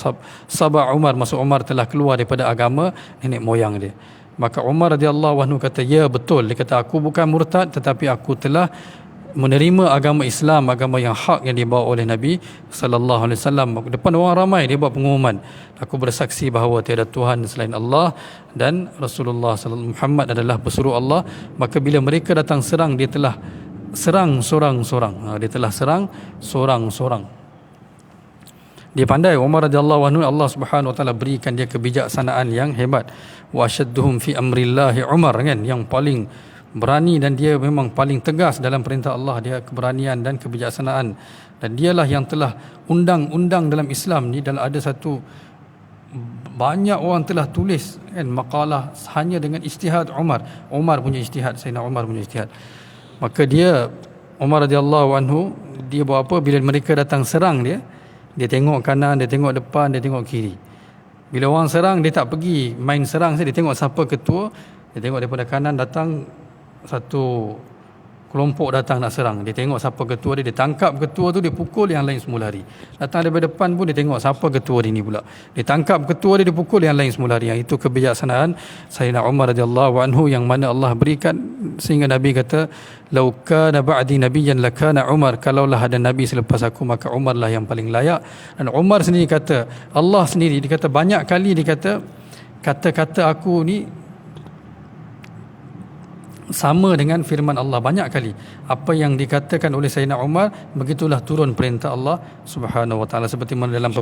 Sabah Umar, maksud Umar telah keluar daripada agama nenek moyang dia. Maka Umar radhiyallahu anhu kata, ya betul. Dia kata, aku bukan murtad, tetapi aku telah menerima agama Islam, agama yang hak yang dibawa oleh Nabi sallallahu alaihi wasallam. Depan orang ramai dia buat pengumuman, aku bersaksi bahawa tiada Tuhan selain Allah dan Rasulullah sallallahu Muhammad adalah pesuruh Allah. Maka bila mereka datang serang, dia telah serang sorang-sorang. Dia telah serang sorang-sorang. Dia pandai. Umar radhiyallahu anhu, Allah Subhanahu wa taala berikan dia kebijaksanaan yang hebat. Wa asyadduhum fi amrillahi Umar, kan, yang paling berani, dan dia memang paling tegas dalam perintah Allah. Dia keberanian dan kebijaksanaan, dan dialah yang telah undang-undang dalam Islam ni. Dalam ada satu, banyak orang telah tulis, kan, makalah hanya dengan ijtihad Umar punya ijtihad, Sayyidina Umar punya ijtihad. Maka dia, Umar radhiyallahu anhu, dia buat apa bila mereka datang serang dia tengok kanan, dia tengok depan, dia tengok kiri. Bila orang serang, dia tak pergi main serang saja, dia tengok siapa ketua, dia tengok daripada kanan datang satu kelompok datang nak serang, dia tengok siapa ketua dia tangkap ketua tu, dia pukul, yang lain semua lari. Datang daripada depan pun dia tengok siapa ketua dia ni pula, dia tangkap ketua dia pukul, yang lain semua lari. Yang itu kebijaksanaan Sayyidina Umar radhiyallahu anhu, yang mana Allah berikan sehingga Nabi kata, "Lau kana ba'di nabiyyan lakana Umar." Kalaulah ada nabi selepas aku, maka Umar lah yang paling layak. Dan Umar sendiri kata, Allah sendiri dia kata banyak kali, dia kata kata-kata aku ni sama dengan firman Allah. Banyak kali apa yang dikatakan oleh Sayyidina Umar, begitulah turun perintah Allah Subhanahu wa taala, seperti mana dalam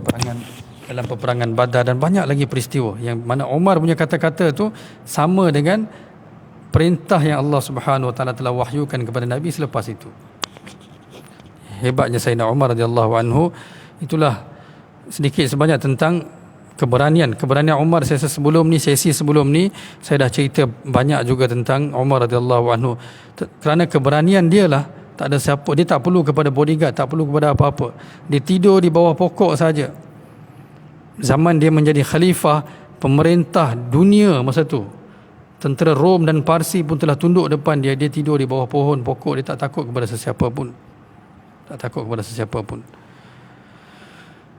peperangan Badar, dan banyak lagi peristiwa yang mana Umar punya kata-kata tu sama dengan perintah yang Allah Subhanahu wa taala telah wahyukan kepada Nabi selepas itu. Hebatnya Sayyidina Umar radhiyallahu anhu. Itulah sedikit sebanyak tentang keberanian Umar. Sesi sebelum ni saya dah cerita banyak juga tentang Umar radhiyallahu anhu. Kerana keberanian dia lah, tak ada siapa, dia tak perlu kepada bodyguard, tak perlu kepada apa-apa. Dia tidur di bawah pokok saja. Zaman dia menjadi khalifah, pemerintah dunia masa tu, tentera Rom dan Parsi pun telah tunduk depan dia. Dia tidur di bawah pohon pokok, dia tak takut kepada sesiapa pun.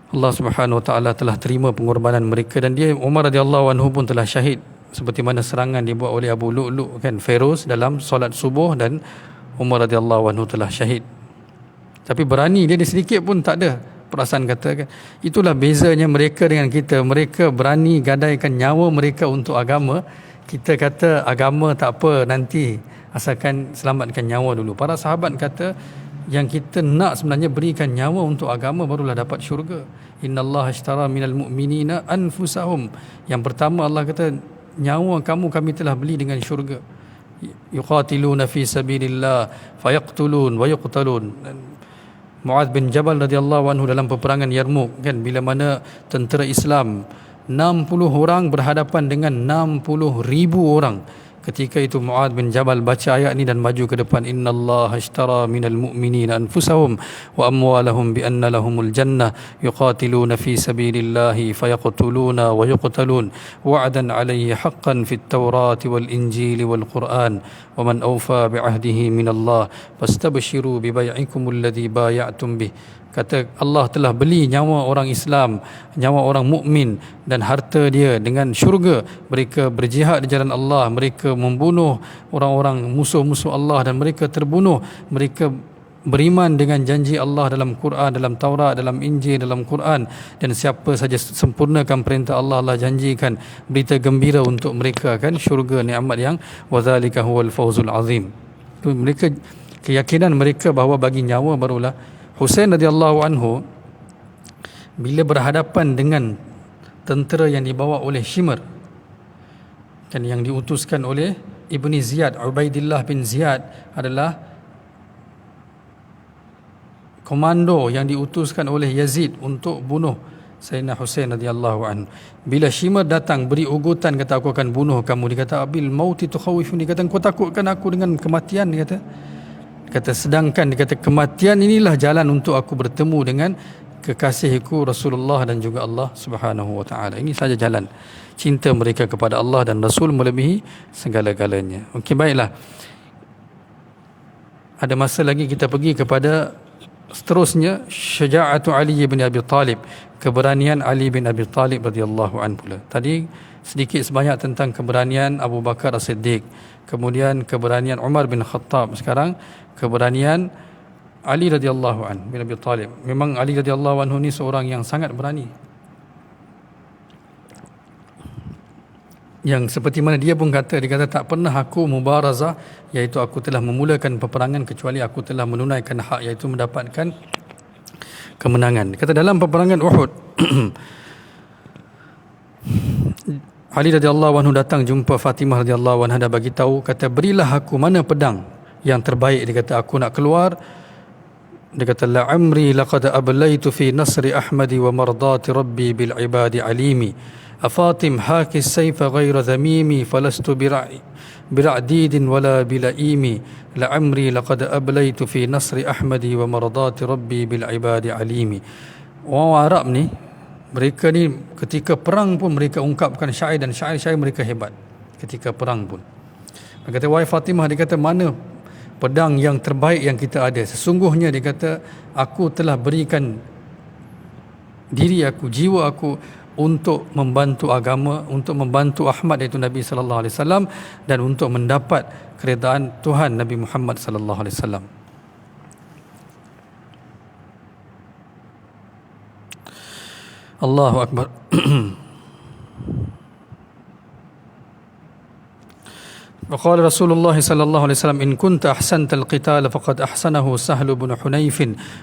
Allah Subhanahu wa taala telah terima pengorbanan mereka, dan dia, Umar radhiyallahu anhu, pun telah syahid seperti mana serangan dibuat oleh Abu Lu'lu', kan, Feroz, dalam solat subuh, dan Umar radhiyallahu anhu telah syahid. Tapi berani dia sedikit pun tak ada perasaan kata, kan. Itulah bezanya mereka dengan kita. Mereka berani gadaikan nyawa mereka untuk agama. Kita kata agama tak apa, nanti asalkan selamatkan nyawa dulu. Para sahabat kata yang kita nak sebenarnya berikan nyawa untuk agama, barulah dapat syurga. Innallaha ashtara minal mu'minina anfusahum. Yang pertama Allah kata, nyawa kamu kami telah beli dengan syurga. Yuqatiluna fi sabilillah fayaqtulun wa yuqtalun. Mu'adz bin Jabal radhiyallahu anhu dalam peperangan Yarmuk, kan, bila mana tentera Islam 60 orang berhadapan dengan 60,000 orang. Ketika itu Mu'adz bin Jabal baca ayat ni dan maju ke depan, innallaha ashtara minal mu'minina anfusahum wa amwalahum bi anna lahumul jannah yuqatiluna fi sabilillahi fayaqtuluna wa yuqtalun wa'dan alayhi haqqan fit tawrati wal injili wal qur'an wa man awfa bi ahdihi minallah fastabshiru bi bai'ikumul ladzi bay'atum bih. Kata Allah telah beli nyawa orang Islam, nyawa orang mukmin dan harta dia dengan syurga. Mereka berjihad di jalan Allah, mereka membunuh orang-orang musuh-musuh Allah, dan mereka terbunuh. Mereka beriman dengan janji Allah dalam Quran, dalam Taurat, dalam Injil, dalam Quran. Dan siapa saja sempurnakan perintah Allah, Allah janjikan berita gembira untuk mereka, kan, syurga, nikmat yang wadzalika huwal fawzul azim. Itu mereka, keyakinan mereka bahawa bagi nyawa barulah. Husain radhiyallahu anhu bila berhadapan dengan tentera yang dibawa oleh Shimr, kan, yang diutuskan oleh Ibni Ziyad, Ubaidillah bin Ziyad adalah komando yang diutuskan oleh Yazid untuk bunuh Sayyidina Husain radhiyallahu anhu. Bila Shimr datang beri ugutan, kata aku akan bunuh kamu, dia kata abil mauti tukhawifuni, kata kau takutkan aku dengan kematian, dia kata sedangkan dia kata kematian inilah jalan untuk aku bertemu dengan kekasihku Rasulullah dan juga Allah Subhanahu wa taala. Ini saja jalan cinta mereka kepada Allah dan Rasul melebihi segala-galanya. Okey, baiklah. Ada masa lagi kita pergi kepada seterusnya syaja'atu Ali bin Abi Talib, keberanian Ali bin Abi Talib radhiyallahu anhu pula. Tadi sedikit sebanyak tentang keberanian Abu Bakar As-Siddiq, kemudian keberanian Umar bin Khattab, sekarang keberanian Ali radhiyallahu anhu bin Abi Talib. Memang Ali radhiyallahu anhu ni seorang yang sangat berani, yang seperti mana dia pun kata, dia kata tak pernah aku mubarazah, iaitu aku telah memulakan peperangan, kecuali aku telah menunaikan hak, iaitu mendapatkan kemenangan. Dia kata dalam peperangan Uhud Ali radhiyallahu anhu datang jumpa Fatimah radhiyallahu anha dan bagi tahu, kata berilah aku mana pedang yang terbaik. Dia kata aku nak keluar. Dia kata la amri laqad ablaitu fi nasri ahmadi wa mardati rabbi bil ibadi alimi afatim haki sayfa ghayra dhamimi falastu bira'didin wala bilaimi la amri laqad ablaitu fi nasri ahmadi wa mardati rabbi bil ibadi alimi. Orang Arab ni, mereka ni ketika perang pun mereka ungkapkan syair, dan syair-syair mereka hebat ketika perang pun. Dia kata wahai Fatimah, dia kata mana pedang yang terbaik yang kita ada. Sesungguhnya dia kata aku telah berikan diri aku, jiwa aku untuk membantu agama, untuk membantu Ahmad iaitu Nabi sallallahu alaihi wasallam, dan untuk mendapat keredaan Tuhan Nabi Muhammad sallallahu alaihi wasallam. Allahu akbar. وقال رسول الله صلى الله عليه وسلم إن كنت أحسنت القتال فقد أحسنه سهل بن حنيف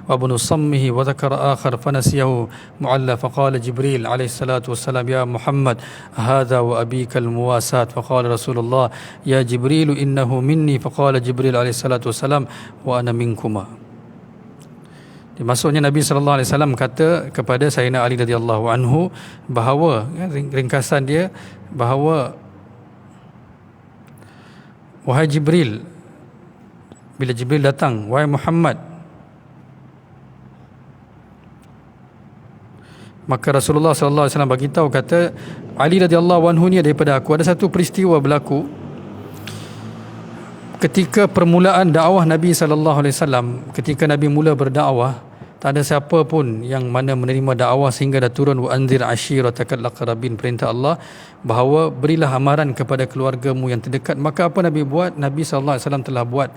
وابن صمه وذكر آخر فنسيه معلى فقال جبريل عليه الصلاة والسلام يا محمد هذا وأبيك المواساة فقال رسول الله يا جبريل إنه مني فقال جبريل عليه الصلاة والسلام وأنا منكما. Maksudnya Nabi sallallahu alaihi wasallam kata kepada Sayyidina Ali radhiyallahu anhu bahawa, ringkasan dia, bahawa wahai Jibril, bila Jibril datang, wahai Muhammad, maka Rasulullah sallallahu alaihi wasallam bagi tahu, kata Ali radhiyallahu anhu ni daripada aku. Ada satu peristiwa berlaku ketika permulaan dakwah Nabi sallallahu alaihi wasallam. Ketika Nabi mula berdakwah, tak ada siapa pun yang mana menerima dakwah sehingga dah turun wa anzir ashiratakal aqrabin, perintah Allah bahawa berilah amaran kepada keluargamu yang terdekat. Maka apa Nabi buat? Nabi sallallahu alaihi wasallam telah buat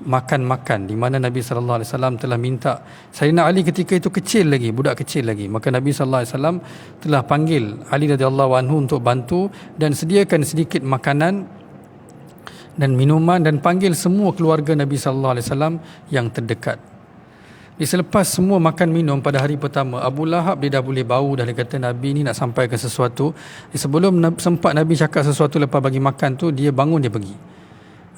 makan-makan, di mana Nabi sallallahu alaihi wasallam telah minta Sayyidina Ali ketika itu kecil lagi, budak kecil lagi, maka Nabi sallallahu alaihi wasallam telah panggil Ali radhiyallahu anhu untuk bantu dan sediakan sedikit makanan dan minuman, dan panggil semua keluarga Nabi sallallahu alaihi wasallam yang terdekat. Selepas semua makan minum pada hari pertama, Abu Lahab dia dah boleh bau dah. Dia kata Nabi ni nak sampaikan sesuatu. Sebelum sempat Nabi cakap sesuatu lepas bagi makan tu, dia bangun, dia pergi.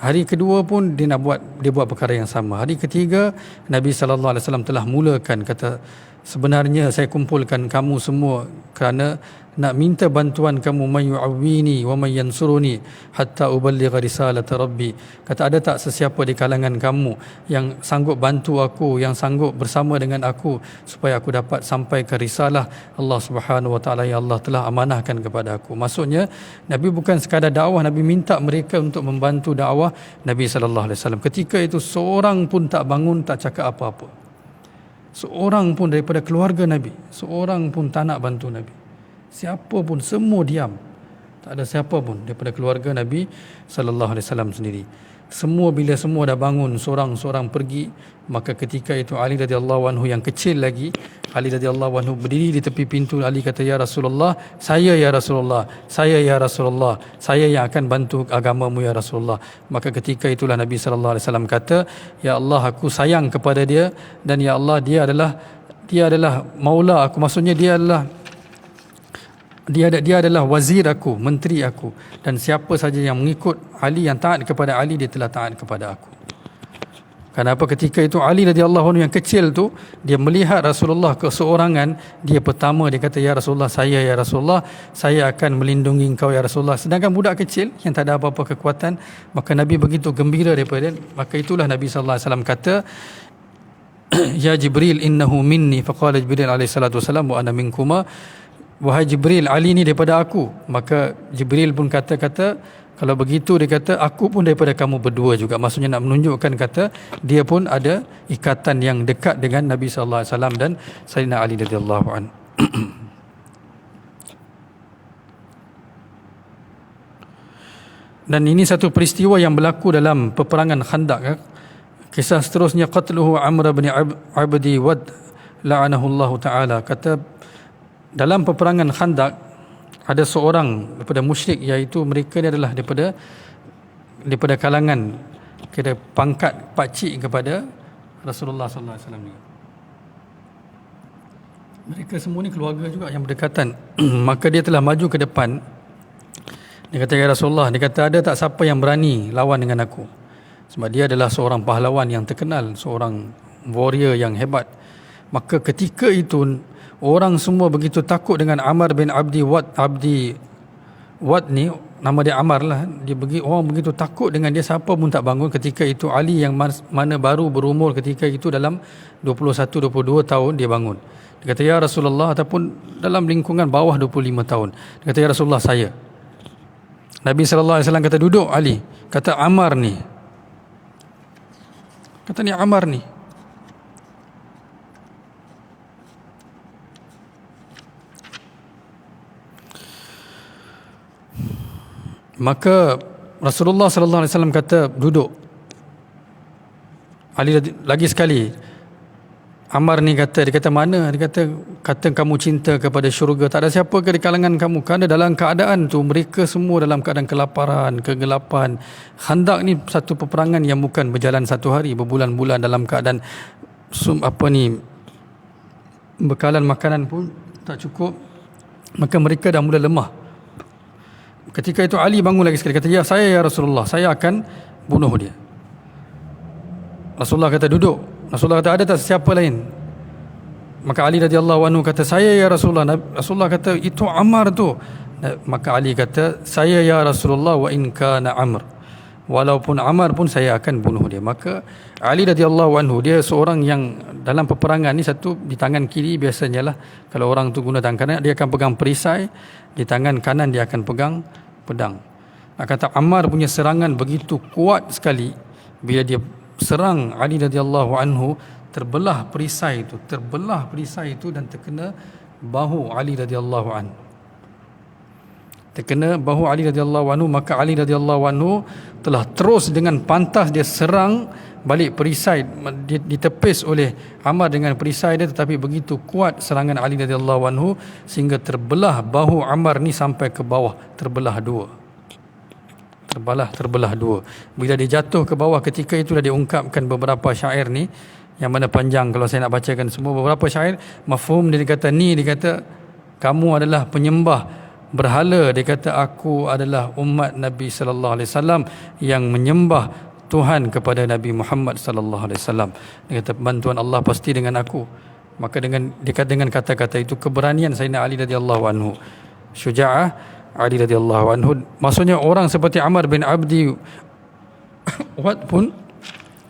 Hari kedua pun dia buat perkara yang sama. Hari ketiga Nabi sallallahu alaihi wasallam telah mulakan, kata sebenarnya saya kumpulkan kamu semua kerana nak minta bantuan kamu, mayu'awini wa mayansuruni hatta uballigha risalata rabbi. Kata ada tak sesiapa di kalangan kamu yang sanggup bantu aku, yang sanggup bersama dengan aku supaya aku dapat sampaikan risalah Allah Subhanahu wa taala yang Allah telah amanahkan kepada aku. Maksudnya Nabi bukan sekadar dakwah, Nabi minta mereka untuk membantu dakwah Nabi sallallahu alaihi wasallam. Ketika itu seorang pun tak bangun, tak cakap apa-apa. Seorang pun daripada keluarga Nabi, seorang pun tak nak bantu Nabi. Siapa pun, semua diam. Tak ada siapa pun daripada keluarga Nabi sallallahu alaihi wasallam sendiri. Semua, bila semua dah bangun, seorang-seorang pergi. Maka ketika itu Ali radhiyallahu anhu yang kecil lagi, Ali radhiyallahu anhu berdiri di tepi pintu. Ali kata, ya Rasulullah, saya ya Rasulullah, saya ya Rasulullah, saya yang akan bantu agamamu ya Rasulullah. Maka ketika itulah Nabi sallallahu alaihi wasallam kata, ya Allah, aku sayang kepada dia, dan ya Allah, dia adalah maula aku. Maksudnya dia adalah wazir aku, menteri aku, dan siapa saja yang mengikut Ali, yang taat kepada Ali, dia telah taat kepada aku. Kenapa? Ketika itu Ali radhiyallahu anhu yang kecil tu, dia melihat Rasulullah keseorangan, dia pertama dia kata, ya Rasulullah, ya Rasulullah, saya akan melindungi engkau ya Rasulullah. Sedangkan budak kecil yang tak ada apa-apa kekuatan, maka Nabi begitu gembira daripada dia. Maka itulah Nabi sallallahu alaihi wasallam kata, ya Jibril innahu minni, faqala Jibril alaihi salatu wasalam wa ana minkuma. Wahai Jibril, Ali ni daripada aku. Maka Jibril pun kata Kalau begitu dia kata aku pun daripada kamu berdua juga. Maksudnya nak menunjukkan kata dia pun ada ikatan yang dekat dengan Nabi sallallahu alaihi wasallam dan Sayyidina Ali radhiyallahu anhu. Dan ini satu peristiwa yang berlaku dalam peperangan Khandaq. Kisah seterusnya, qatluhu Amr bin Abdi Wad la'anahullahu ta'ala. Kata dalam peperangan Khandaq ada seorang daripada musyrik, iaitu mereka ni adalah daripada kalangan kira pangkat pakcik kepada Rasulullah sallallahu alaihi wasallam. Mereka semua ni keluarga juga yang berdekatan. Maka dia telah maju ke depan. Dia kata, ya Rasulullah, dia kata ada tak siapa yang berani lawan dengan aku? Sebab dia adalah seorang pahlawan yang terkenal, seorang warrior yang hebat. Maka ketika itu orang semua begitu takut dengan Amr bin Abdi Wad ni, nama dia Amr lah. Orang begitu takut dengan dia, siapa pun tak bangun. Ketika itu Ali yang mana baru berumur ketika itu dalam 21-22 tahun, dia bangun. Dia kata, ya Rasulullah, ataupun dalam lingkungan bawah 25 tahun. Dia kata, ya Rasulullah, saya. Nabi SAW kata, duduk Ali. Kata Ammar ni. Kata ni Ammar ni. Maka Rasulullah SAW kata, duduk. Ali lagi sekali. Ammar ni kata, dia kata mana? Dia kata kamu cinta kepada syurga. Tak ada siapa ke di kalangan kamu? Kerana dalam keadaan tu mereka semua dalam keadaan kelaparan, kegelapan. Khandaq ni satu peperangan yang bukan berjalan satu hari, berbulan-bulan dalam keadaan bekalan makanan pun tak cukup. Maka mereka dah mula lemah. Ketika itu Ali bangun lagi sekali, kata, ya Rasulullah, saya akan bunuh dia. Rasulullah kata, duduk. Rasulullah kata, ada tak siapa lain? Maka Ali radhiyallahu anhu kata, saya ya Rasulullah. Rasulullah kata, itu Ammar tu. Maka Ali kata, saya ya Rasulullah wa in kana Amr. Walaupun Ammar pun saya akan bunuh dia. Maka Ali radhiyallahu anhu, dia seorang yang dalam peperangan ni, satu di tangan kiri biasanya lah, kalau orang tu guna tangan kanan, dia akan pegang perisai, di tangan kanan dia akan pegang pedang. Nak kata Ammar punya serangan begitu kuat sekali, bila dia serang Ali radhiyallahu anhu, terbelah perisai itu dan terkena bahu Ali radhiyallahu anhu. Terkena bahu Ali radhiyallahu anhu. Maka Ali radhiyallahu anhu telah terus dengan pantas dia serang balik perisai, ditepis oleh Ammar dengan perisai dia, tetapi begitu kuat serangan Ali radhiyallahu anhu sehingga terbelah bahu Ammar ni sampai ke bawah, terbelah dua. Bila dia jatuh ke bawah, ketika itulah dia ungkapkan beberapa syair ni, yang mana panjang kalau saya nak bacakan semua. Beberapa syair mafhum dia kata, kamu adalah penyembah berhala. Dia kata, aku adalah umat Nabi sallallahu alaihi wasallam yang menyembah Tuhan kepada Nabi Muhammad sallallahu alaihi wasallam. Dia kata, bantuan Allah pasti dengan aku. Maka dengan kata-kata itu, keberanian Sayyidina Ali radhiyallahu anhu, syuja'ah Ali radhiyallahu anhu. Maksudnya orang seperti Ammar bin Abdi Wad pun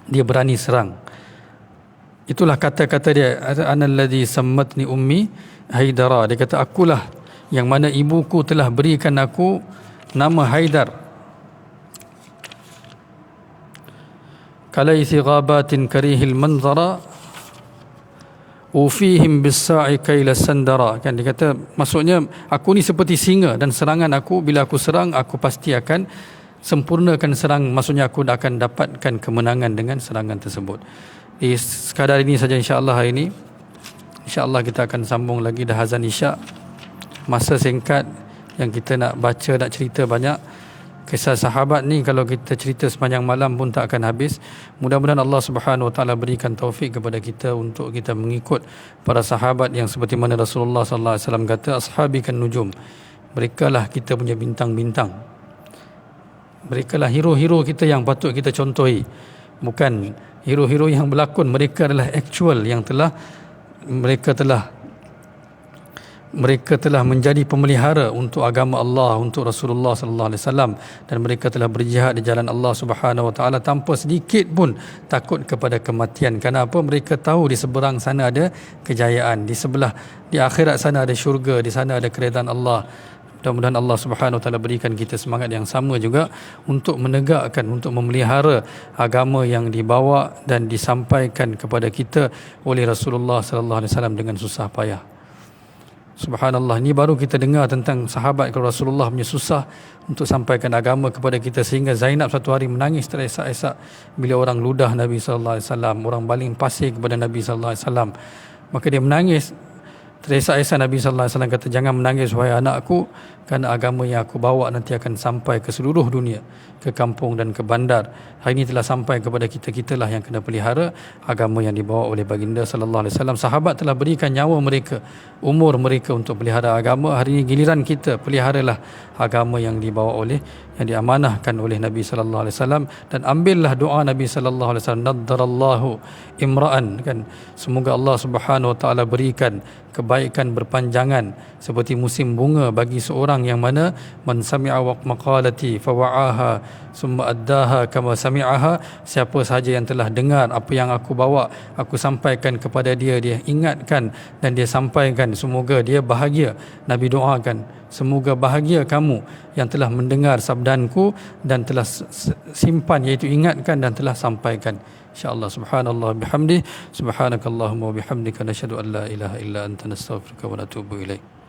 dia berani serang. Itulah kata-kata dia, analladzi sammatni ummi Haidara. Dia kata, akulah yang mana ibuku telah berikan aku nama Haidar. Kalaisi ghabatin karihil manzara ufihim bis-sa'i kaila sandara. Kan dia kata, maksudnya aku ni seperti singa, dan serangan aku, bila aku serang, aku pasti akan sempurnakan serang. Maksudnya aku akan dapatkan kemenangan dengan serangan tersebut. Di sekadar ini saja insya-Allah hari ini. Insya-Allah kita akan sambung lagi, dah azan Isyak. Masa singkat yang kita nak baca, nak cerita banyak. Kisah sahabat ni kalau kita cerita sepanjang malam pun tak akan habis. Mudah-mudahan Allah Subhanahu Wa Taala berikan taufik kepada kita untuk kita mengikut para sahabat yang seperti mana Rasulullah sallallahu alaihi wasallam kata, ashabi kan nujum. Merekalah kita punya bintang-bintang. Merekalah hero-hero kita yang patut kita contohi. Bukan hero-hero yang berlakon, mereka adalah actual yang mereka telah menjadi pemelihara untuk agama Allah, untuk Rasulullah sallallahu alaihi wasallam, dan mereka telah berjihad di jalan Allah Subhanahu wa taala tanpa sedikit pun takut kepada kematian. Kenapa? Mereka tahu di seberang sana ada kejayaan, di akhirat sana ada syurga, di sana ada keredaan Allah. Mudah-mudahan Allah Subhanahu Wa Taala berikan kita semangat yang sama juga untuk menegakkan, untuk memelihara agama yang dibawa dan disampaikan kepada kita oleh Rasulullah sallallahu alaihi wasallam dengan susah payah. Subhanallah, ni baru kita dengar tentang sahabat Rasulullah punya susah untuk sampaikan agama kepada kita, sehingga Zainab satu hari menangis teresak-esak bila orang ludah Nabi sallallahu alaihi wasallam, orang baling pasir kepada Nabi sallallahu alaihi wasallam. Maka dia menangis teresak-esak. Nabi sallallahu alaihi wasallam kata, jangan menangis wahai anakku, kerana agama yang aku bawa nanti akan sampai ke seluruh dunia, ke kampung dan ke bandar. Hari ini telah sampai kepada kita-kitalah yang kena pelihara agama yang dibawa oleh baginda sallallahu alaihi wasallam. Sahabat telah berikan nyawa mereka, umur mereka untuk pelihara agama. Hari ini giliran kita, peliharalah agama yang dibawa oleh, yang diamanahkan oleh Nabi sallallahu alaihi wasallam, dan ambillah doa Nabi sallallahu alaihi wasallam, naddarallahu imra'an, kan, semoga Allah Subhanahu wa taala berikan kebaikan berpanjangan seperti musim bunga bagi seorang yang mana man sami'a maqalati fa wa'aha summa addaha kama sami'aha, siapa sahaja yang telah dengar apa yang aku bawa, aku sampaikan kepada dia, dia ingatkan dan dia sampaikan, semoga dia bahagia. Nabi doakan, semoga bahagia kamu yang telah mendengar sabdanku dan telah simpan, iaitu ingatkan dan telah sampaikan. InsyaAllah. Subhanallah bihamdi, subhanakallahumma wa bihamdika, nashhadu an la ilaha illa anta, nastaghfiruka wa natubu ilaik.